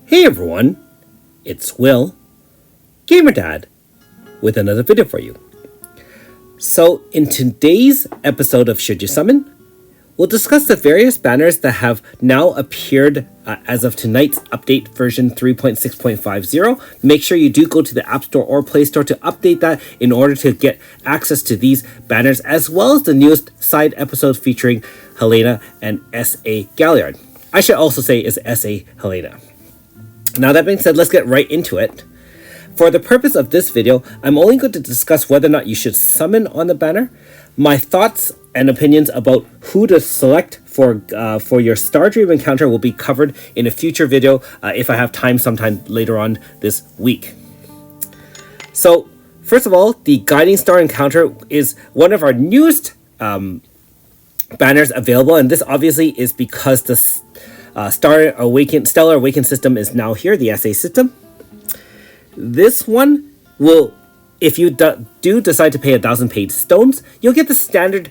Hey everyone, it's Will, Gamer Dad, with another video for you. So in today's episode of Should You Summon, we'll discuss the various banners that have now appeared as of tonight's update version 3.6.50. Make sure you do go to the App Store or Play Store to update that in order to get access to these banners, as well as the newest side episode featuring Helena and S.A. Galliard. I should also say is S.A. Helena. Now that being said, let's get right into it. For the purpose of this video, I'm only going to discuss whether or not you should summon on the banner, my thoughts and opinions about who to select for your Star Dream encounter will be covered in a future video if I have time sometime later on this week. So, first of all, the Guiding Star encounter is one of our newest banners available, and this obviously is because the Stellar Awaken system is now here, the SA system. This one will, if you do decide to pay 1,000 paid stones, you'll get the standard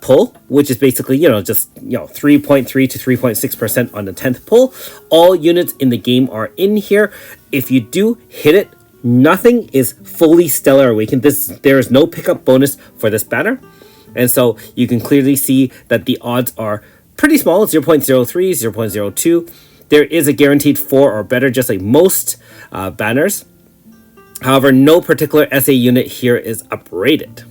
pull, which is basically, just 3.3 to 3.6% on the 10th pull. All units in the game are in here. If you do hit it, nothing is fully Stellar Awakened. There is no pickup bonus for this banner. And so you can clearly see that the odds are pretty small, 0.03, 0.02. There is a guaranteed 4 or better, just like most banners. However, no particular SA unit here is uprated.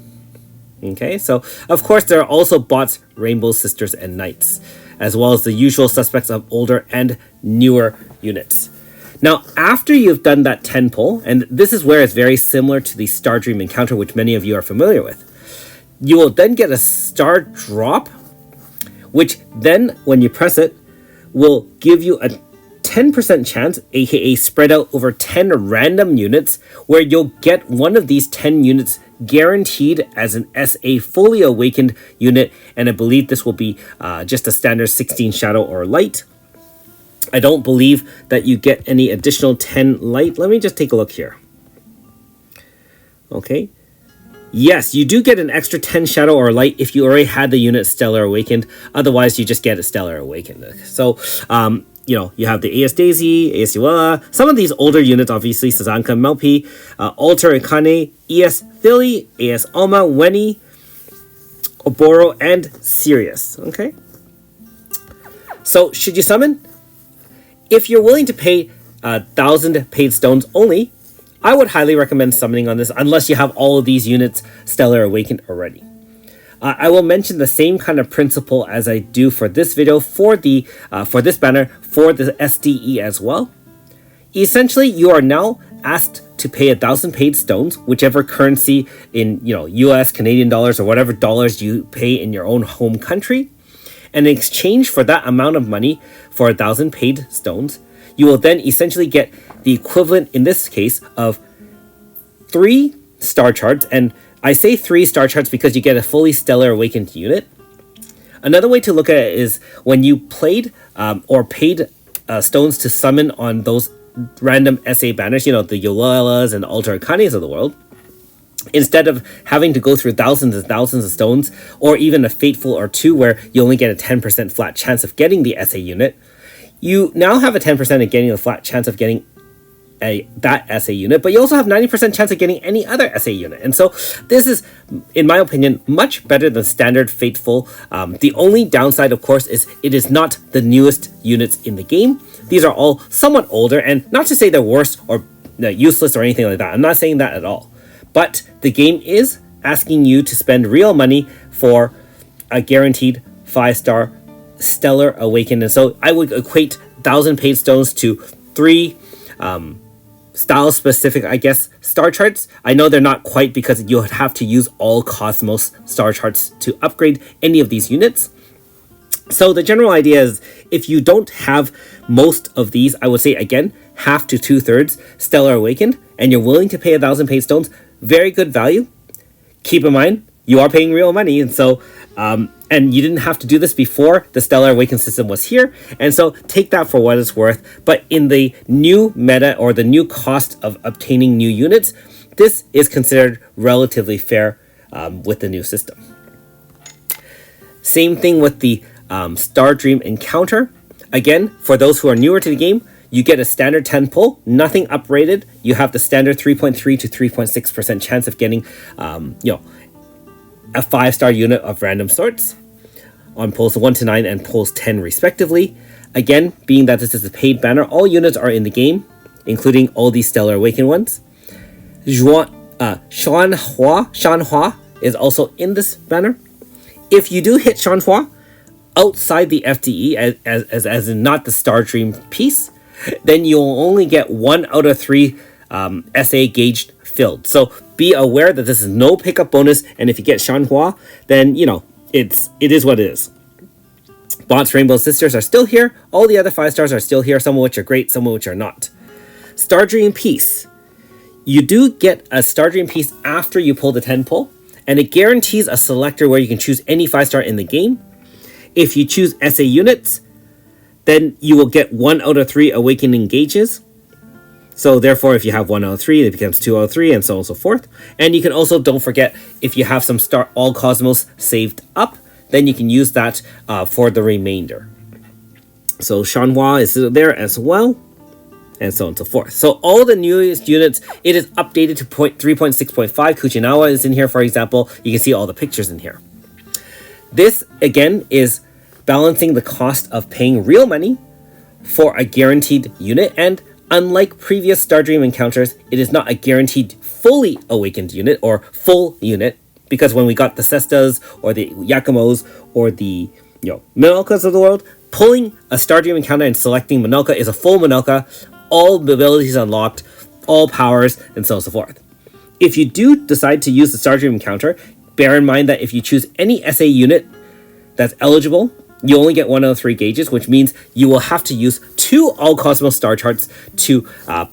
Okay, so of course there are also bots, Rainbow Sisters, and Knights, as well as the usual suspects of older and newer units. Now, after you've done that 10 pull, and this is where it's very similar to the Star Dream encounter, which many of you are familiar with, you will then get a star drop, which then, when you press it, will give you a 10% chance, aka spread out over 10 random units, where you'll get one of these 10 units guaranteed as an SA fully awakened unit, and I believe this will be just a standard 16 shadow or light. I don't believe that you get any additional 10 light. Let me just take a look here. Okay. Yes, you do get an extra 10 shadow or light if you already had the unit Stellar Awakened. Otherwise, you just get a Stellar Awakened. So, you have the AS Daisy, AS Xianhua, some of these older units, obviously, Sazanka, Melpi, Alter Ikane, ES Philly, AS Alma, Wenny, Oboro, and Sirius. Okay? So, should you summon? If you're willing to pay 1,000 paid stones only, I would highly recommend summoning on this unless you have all of these units Stellar Awakened already. I will mention the same kind of principle as I do for this video for this banner for the SDE as well. Essentially, you are now asked to pay 1,000 paid stones, whichever currency in US, Canadian dollars, or whatever dollars you pay in your own home country. And in exchange for that amount of money for 1,000 paid stones, you will then essentially get the equivalent, in this case, of 3 star charts. And I say 3 star charts because you get a fully Stellar Awakened unit. Another way to look at it is when you played or paid stones to summon on those random SA banners, the Yolelas and Alter Ikanes of the world, instead of having to go through thousands and thousands of stones, or even a Fateful or 2 where you only get a 10% flat chance of getting the SA unit, you now have a 10% of getting a flat chance of getting that SA unit, but you also have 90% chance of getting any other SA unit. And so this is, in my opinion, much better than standard Fateful. The only downside, of course, is it is not the newest units in the game. These are all somewhat older, and not to say they're worse or useless or anything like that. I'm not saying that at all. But the game is asking you to spend real money for a guaranteed 5-star Stellar Awakened. And so I would equate 1,000 paid stones to 3 style specific, I guess, star charts. I know they're not quite, because you'll have to use all Cosmos star charts to upgrade any of these units. So the general idea is, if you don't have most of these, I would say again, half to 2/3 Stellar Awakened, and you're willing to pay 1,000 paid stones, very good value. Keep in mind, you are paying real money, and so and you didn't have to do this before the Stellar Awakened system was here, and so take that for what it's worth. But in the new meta, or the new cost of obtaining new units, this is considered relatively fair with the new system. Same thing with the Star Dream encounter. Again, for those who are newer to the game, you get a standard 10 pull, nothing uprated. You have the standard 3.3 to 3.6% chance of getting, a 5-star unit of random sorts on pulls 1 to 9 and pulls 10 respectively. Again, being that this is a paid banner, all units are in the game, including all these Stellar Awakened ones. Xianhua is also in this banner. If you do hit Xianhua outside the FTE, as in not the Star Dream piece, then you'll only get 1 out of 3 SA gauged filled. So be aware that this is no pickup bonus, and if you get Xianhua, then it is what it is. Bots Rainbow Sisters are still here. All the other 5-stars are still here, some of which are great, some of which are not. Star Dream piece. You do get a Star Dream piece after you pull the 10 pull, and it guarantees a selector where you can choose any 5-star in the game. If you choose SA units, then you will get 1 out of 3 awakening gauges. So therefore, if you have 1 out of 3, it becomes 2 out of 3, and so on and so forth. And you can also, don't forget, if you have some Star All Cosmos saved up, then you can use that for the remainder. So Xianhua is there as well, and so on and so forth. So all the newest units, it is updated to 3.6.5. Kuchinawa is in here, for example. You can see all the pictures in here. This, again, is balancing the cost of paying real money for a guaranteed unit, and unlike previous Star Dream encounters, it is not a guaranteed fully awakened unit or full unit, because when we got the Cestas or the Yakumos or the Minolkas of the world, pulling a Star Dream encounter and selecting Minolka is a full Minolka, all abilities unlocked, all powers, and so on and so forth. If you do decide to use the Star Dream encounter, bear in mind that if you choose any SA unit that's eligible, you only get 1 out of 3 gauges, which means you will have to use 2 All Cosmos Star Charts to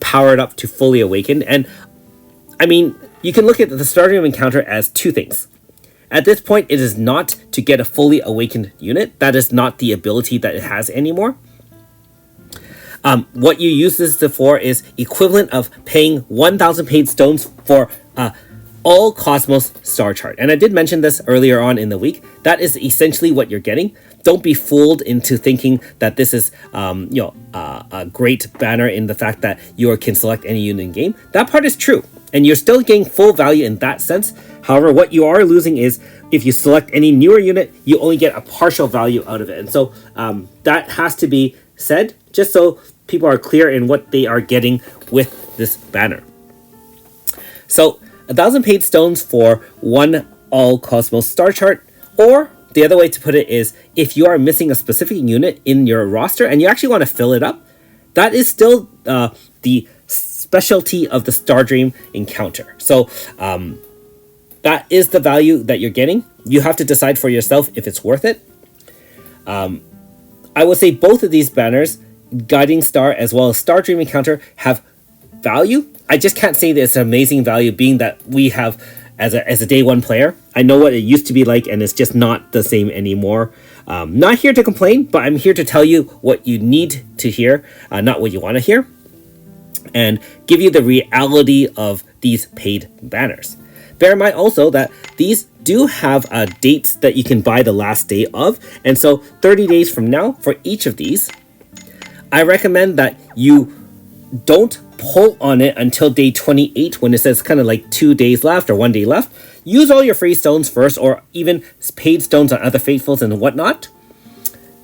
power it up to fully awaken. And I mean, you can look at the Star Dream encounter as 2 things. At this point, it is not to get a fully awakened unit. That is not the ability that it has anymore. What you use this for is equivalent of paying 1,000 paid stones for All Cosmos Star Chart. And I did mention this earlier on in the week. That is essentially what you're getting. Don't be fooled into thinking that this is a great banner in the fact that you can select any unit in game. That part is true, and you're still getting full value in that sense. However, what you are losing is if you select any newer unit, you only get a partial value out of it. And so that has to be said, just so people are clear in what they are getting with this banner. So 1,000 paid stones for 1 All Cosmos Star Chart, or the other way to put it is, if you are missing a specific unit in your roster and you actually want to fill it up, that is still the specialty of the Star Dream encounter. So that is the value that you're getting. You have to decide for yourself if it's worth it. I would say both of these banners, Guiding Star as well as Star Dream encounter, have value. I just can't say that it's an amazing value, being that we have as a day one player. I know what it used to be like, and it's just not the same anymore. Not here to complain, but I'm here to tell you what you need to hear, not what you want to hear, and give you the reality of these paid banners. Bear in mind also that these do have dates that you can buy the last day of, and so 30 days from now for each of these, I recommend that you don't pull on it until day 28 when it says kind of like 2 days left or 1 day left. Use all your free stones first, or even paid stones on other faithfuls and whatnot.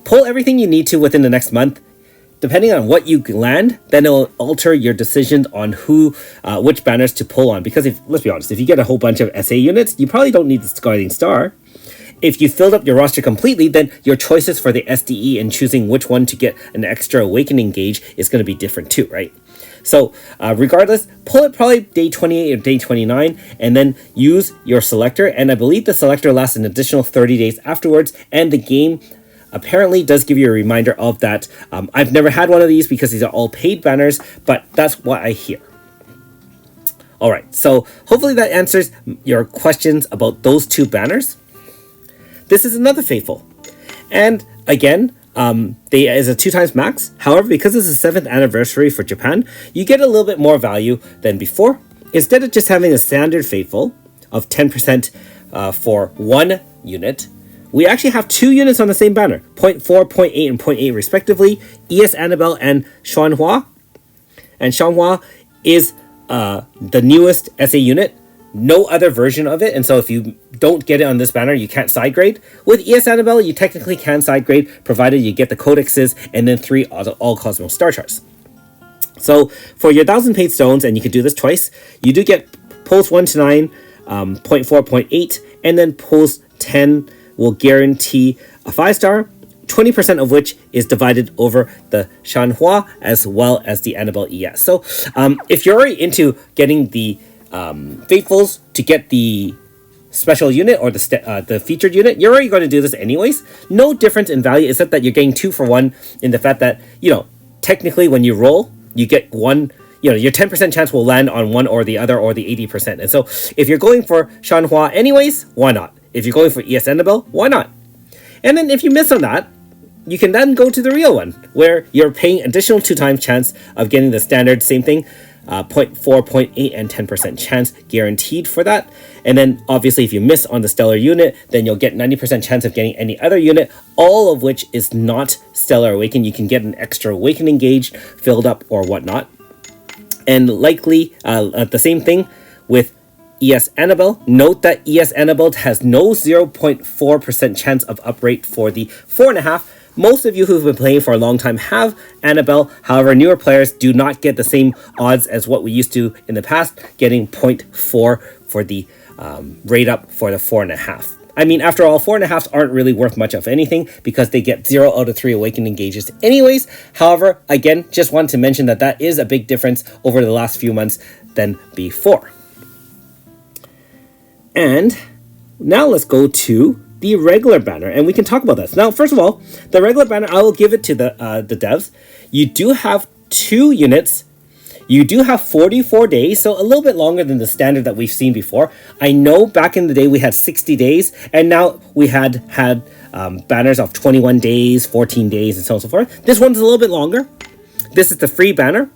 Pull everything you need to within the next month. Depending on what you land, then it will alter your decision on which banners to pull on. Because let's be honest, if you get a whole bunch of SA units, you probably don't need the Guiding Star. If you filled up your roster completely, then your choices for the SDE and choosing which one to get an extra awakening gauge is going to be different too, right? So regardless, pull it probably day 28 or day 29, and then use your selector. And I believe the selector lasts an additional 30 days afterwards, and the game apparently does give you a reminder of that. I've never had one of these because these are all paid banners, but that's what I hear. All right, so hopefully that answers your questions about those 2 banners. This is another faithful, and again, they is a 2 times max. However, because it's the 7th anniversary for Japan, you get a little bit more value than before. Instead of just having a standard faithful of 10% for 1 unit, we actually have 2 units on the same banner, 0.4, 0.8, and 0.8 respectively, ES Annabel and Xianhua. And Xianhua is the newest SA unit, no other version of it, and so if you don't get it on this banner, you can't side grade. With ES Annabel, you technically can side grade, provided you get the codexes and then 3 all Cosmos star charts. So for your 1,000 paid stones, and you can do this twice, you do get pulls 1 to 9, 0.4, 0.8, and then pulls 10 will guarantee a 5-star, 20% of which is divided over the Xianhua as well as the Annabel ES. So if you're already into getting the Faithfuls to get the special unit or the featured unit, you're already going to do this anyways. No difference in value except that you're getting 2 for 1 in the fact that, technically when you roll, you get 1, your 10% chance will land on one or the other or the 80%. And so if you're going for Xianhua anyways, why not? If you're going for ES Annabel, why not? And then if you miss on that, you can then go to the real one, where you're paying additional 2 times chance of getting the standard, same thing, 0.4, 0.8, and 10% chance guaranteed for that. And then obviously if you miss on the stellar unit, then you'll get 90% chance of getting any other unit, all of which is not stellar awakened. You can get an extra awakening gauge filled up or whatnot. And likely the same thing with ES Annabel. Note that ES Annabel has no 0.4% chance of uprate for the 4.5. Most of you who've been playing for a long time have Annabel. However, newer players do not get the same odds as what we used to in the past, getting 0.4 for the rate up for the 4.5. I mean, after all, 4.5s aren't really worth much of anything because they get 0 out of 3 awakening gauges anyways. However, again, just wanted to mention that is a big difference over the last few months than before. And now let's go to the regular banner, and we can talk about this. Now, first of all, the regular banner, I will give it to the devs. You do have 2 units. You do have 44 days, so a little bit longer than the standard that we've seen before. I know back in the day we had 60 days, and now we had banners of 21 days, 14 days, and so on and so forth. This one's a little bit longer. This is the free banner.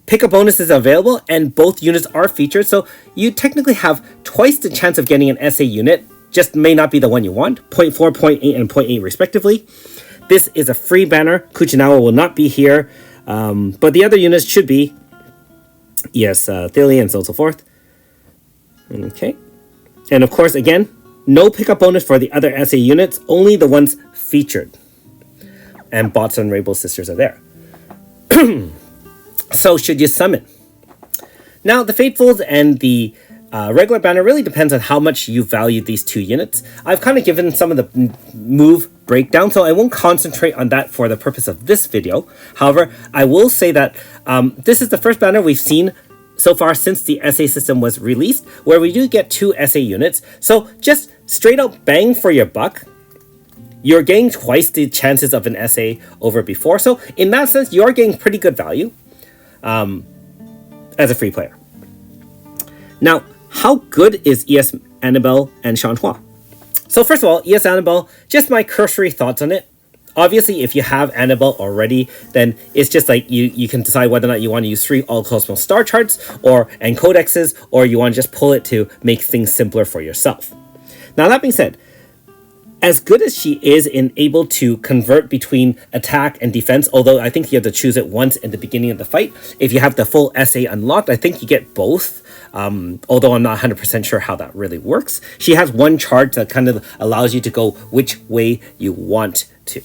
Pickup bonuses are available, and both units are featured, so you technically have twice the chance of getting an SA unit, just may not be the one you want, 0.4, 0.8, and 0.8 respectively. This is a free banner. Kuchinawa will not be here, but the other units should be. Yes, Thili and so on and so forth. Okay. And of course, again, no pickup bonus for the other SA units, only the ones featured. And Bots and Rainbow Sisters are there. So should you summon? Now, the Faithfuls and the regular banner really depends on how much you value these 2 units. I've kind of given some of the move breakdown, so I won't concentrate on that for the purpose of this video. However, I will say that this is the first banner we've seen so far since the SA system was released, where we do get 2 SA units. So just straight out bang for your buck. You're getting twice the chances of an SA over before. So in that sense, you're getting pretty good value as a free player. Now, how good is ES Annabel and Xianhua? So first of all, ES Annabel, just my cursory thoughts on it. Obviously, if you have Annabel already, then it's just like you can decide whether or not you want to use 3 all Cosmos star charts and codexes, or you want to just pull it to make things simpler for yourself. Now, that being said, as good as she is in able to convert between attack and defense, although I think you have to choose it once in the beginning of the fight, if you have the full SA unlocked, I think you get both. Although I'm not 100% sure how that really works. She has one charge that kind of allows you to go which way you want to.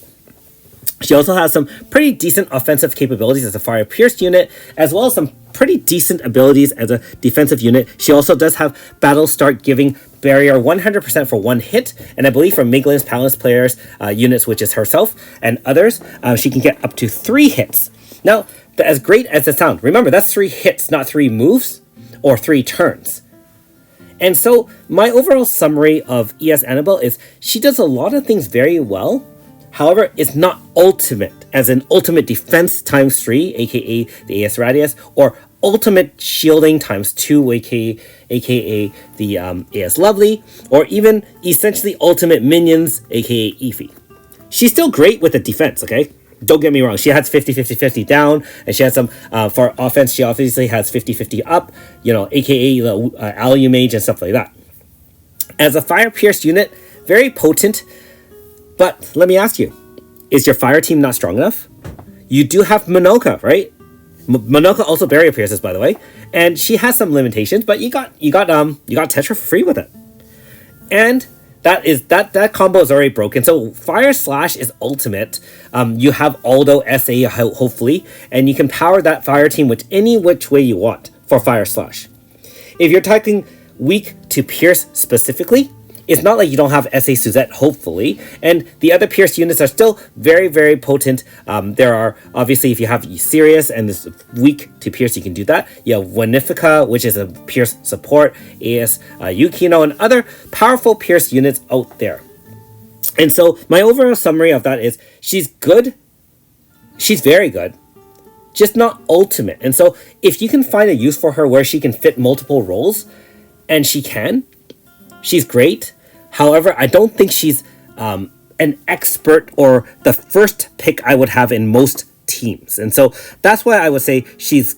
She also has some pretty decent offensive capabilities as a fire pierced unit, as well as some pretty decent abilities as a defensive unit. She also does have battle start giving barrier 100% for 1 hit, and I believe for Miglin's Palace players units, which is herself and others, she can get up to 3 hits. Now, as great as it sounds, remember that's 3 hits, not 3 moves or 3 turns. And so my overall summary of ES Annabel is she does a lot of things very well. However, it's not ultimate, as in ultimate defense times 3, aka the AS Radius, or ultimate shielding times 2, aka the AS Lovely, or even essentially ultimate minions, aka Eefy. She's still great with the defense, okay? Don't get me wrong, she has 50-50-50 down, and she has some, for offense, she obviously has 50-50 up, aka the Alumage and stuff like that. As a fire pierced unit, very potent. But let me ask you, is your fire team not strong enough? You do have Monoka, right? Monoka also barrier pierces, by the way, and she has some limitations, but you got Tetra for free with it. And that combo is already broken. So Fire Slash is ultimate. You have Aldo SA hopefully, and you can power that fire team with any which way you want for Fire Slash. If you're typing weak to Pierce specifically, it's not like you don't have SA Suzette, hopefully, and the other Pierce units are still very, very potent. There are, obviously, if you have Sirius and this weak to Pierce, you can do that. You have Wanifica, which is a Pierce support, AS Yukino, and other powerful Pierce units out there. And so my overall summary of that is she's good, she's very good, just not ultimate. And so if you can find a use for her where she can fit multiple roles, and she can, she's great. However, I don't think she's an expert or the first pick I would have in most teams. And so that's why I would say she's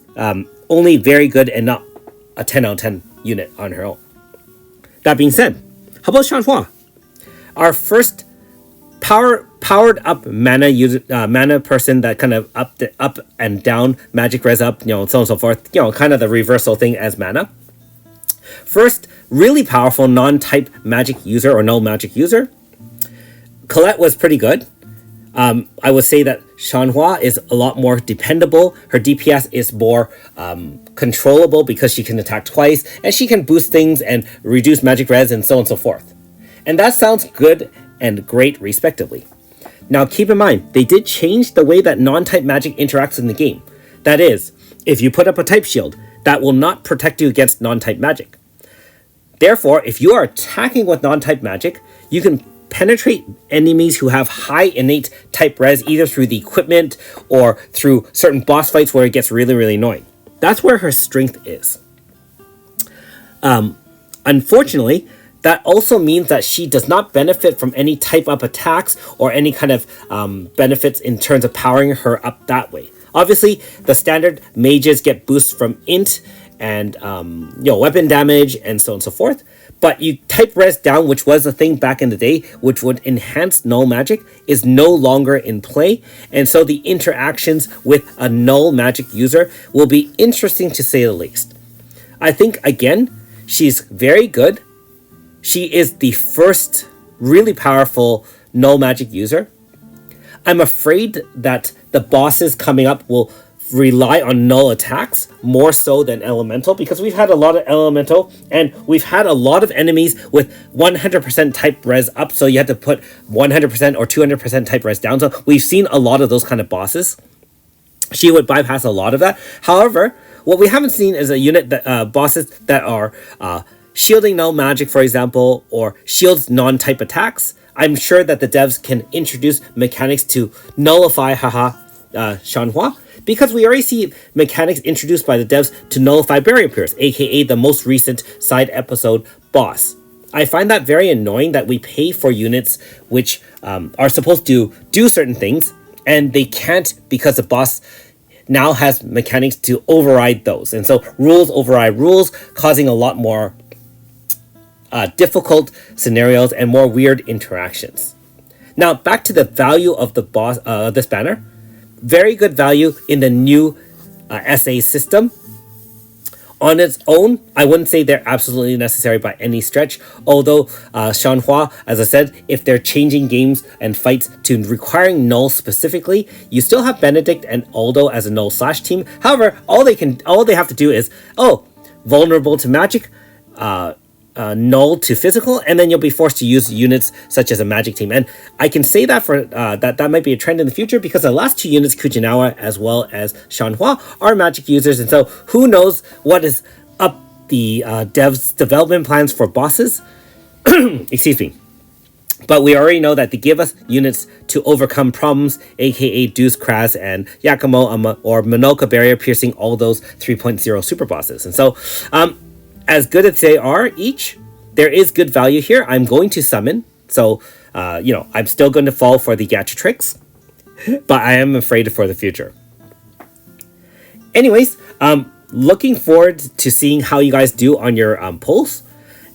only very good and not a 10 out of 10 unit on her own. That being said, how about Xianhua? Our first powered up mana person that kind of up and down, magic res up, so on and so forth, kind of the reversal thing as mana. First, really powerful non-type magic user or no magic user. Colette was pretty good. I would say that Xianhua is a lot more dependable. Her DPS is more controllable because she can attack twice and she can boost things and reduce magic res and so on and so forth. And that sounds good and great respectively. Now keep in mind, they did change the way that non-type magic interacts in the game. That is, if you put up a type shield, that will not protect you against non-type magic. Therefore, if you are attacking with non-type magic, you can penetrate enemies who have high innate type res either through the equipment or through certain boss fights where it gets really, really annoying. That's where her strength is. Unfortunately, that also means that she does not benefit from any type up attacks or any kind of benefits in terms of powering her up that way. Obviously, the standard mages get boosts from int and weapon damage and so on and so forth. But you type res down, which was a thing back in the day, which would enhance null magic, is no longer in play. And so the interactions with a null magic user will be interesting to say the least. I think, again, she's very good. She is the first really powerful null magic user. I'm afraid that the bosses coming up will rely on null attacks more so than elemental, because we've had a lot of elemental and we've had a lot of enemies with 100% type res up, so you have to put 100% or 200% type res down. So we've seen a lot of those kind of bosses. She would bypass a lot of that. However, what we haven't seen is a unit that bosses that are shielding null magic, for example, or shields non-type attacks. I'm sure that the devs can introduce mechanics to nullify Xianhua, because we already see mechanics introduced by the devs to nullify barrier pierce, aka the most recent side episode boss. I find that very annoying that we pay for units which are supposed to do certain things and they can't because the boss now has mechanics to override those. And so rules override rules, causing a lot more difficult scenarios and more weird interactions. Now back to the value of the boss, this banner. Very good value in the new SA system. On its own, I wouldn't say they're absolutely necessary by any stretch. Although Xianhua, as I said, if they're changing games and fights to requiring null specifically, you still have Benedict and Aldo as a null slash team. However, all they have to do is vulnerable to magic, null to physical, and then you'll be forced to use units such as a magic team. And I can say that for that might be a trend in the future, because the last two units, Kujinawa as well as Xianhua, are magic users, and so who knows what is up the devs' development plans for bosses. Excuse me. But we already know that they give us units to overcome problems, aka Deuce, Kraz, and Yakumo or Monoka barrier piercing all those 3.0 super bosses. And so as good as they are each, there is good value here. I'm going to summon. So, I'm still going to fall for the gacha tricks, but I am afraid for the future. Anyways, looking forward to seeing how you guys do on your polls.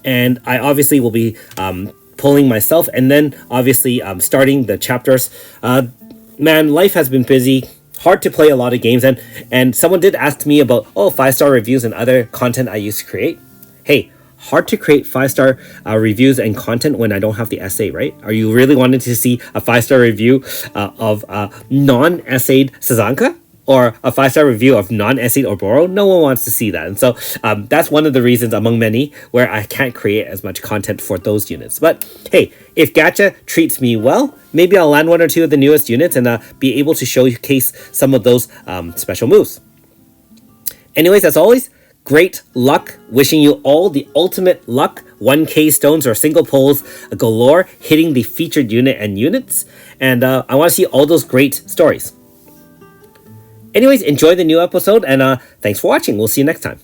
And I obviously will be pulling myself, and then obviously starting the chapters. Man, life has been busy. Hard to play a lot of games, and someone did ask me about 5-star reviews and other content I used to create. Hey, hard to create 5-star reviews and content when I don't have the essay, right? Are you really wanting to see a 5-star review of non-essayed Sazanka? Or a 5-star review of non-essayed Oboro? No one wants to see that. And so that's one of the reasons among many where I can't create as much content for those units. But hey, if Gacha treats me well, maybe I'll land 1 or 2 of the newest units and be able to showcase some of those special moves. Anyways, as always, great luck. Wishing you all the ultimate luck. 1k stones or single pulls galore hitting the featured unit and units. And I want to see all those great stories. Anyways, enjoy the new episode, and thanks for watching. We'll see you next time.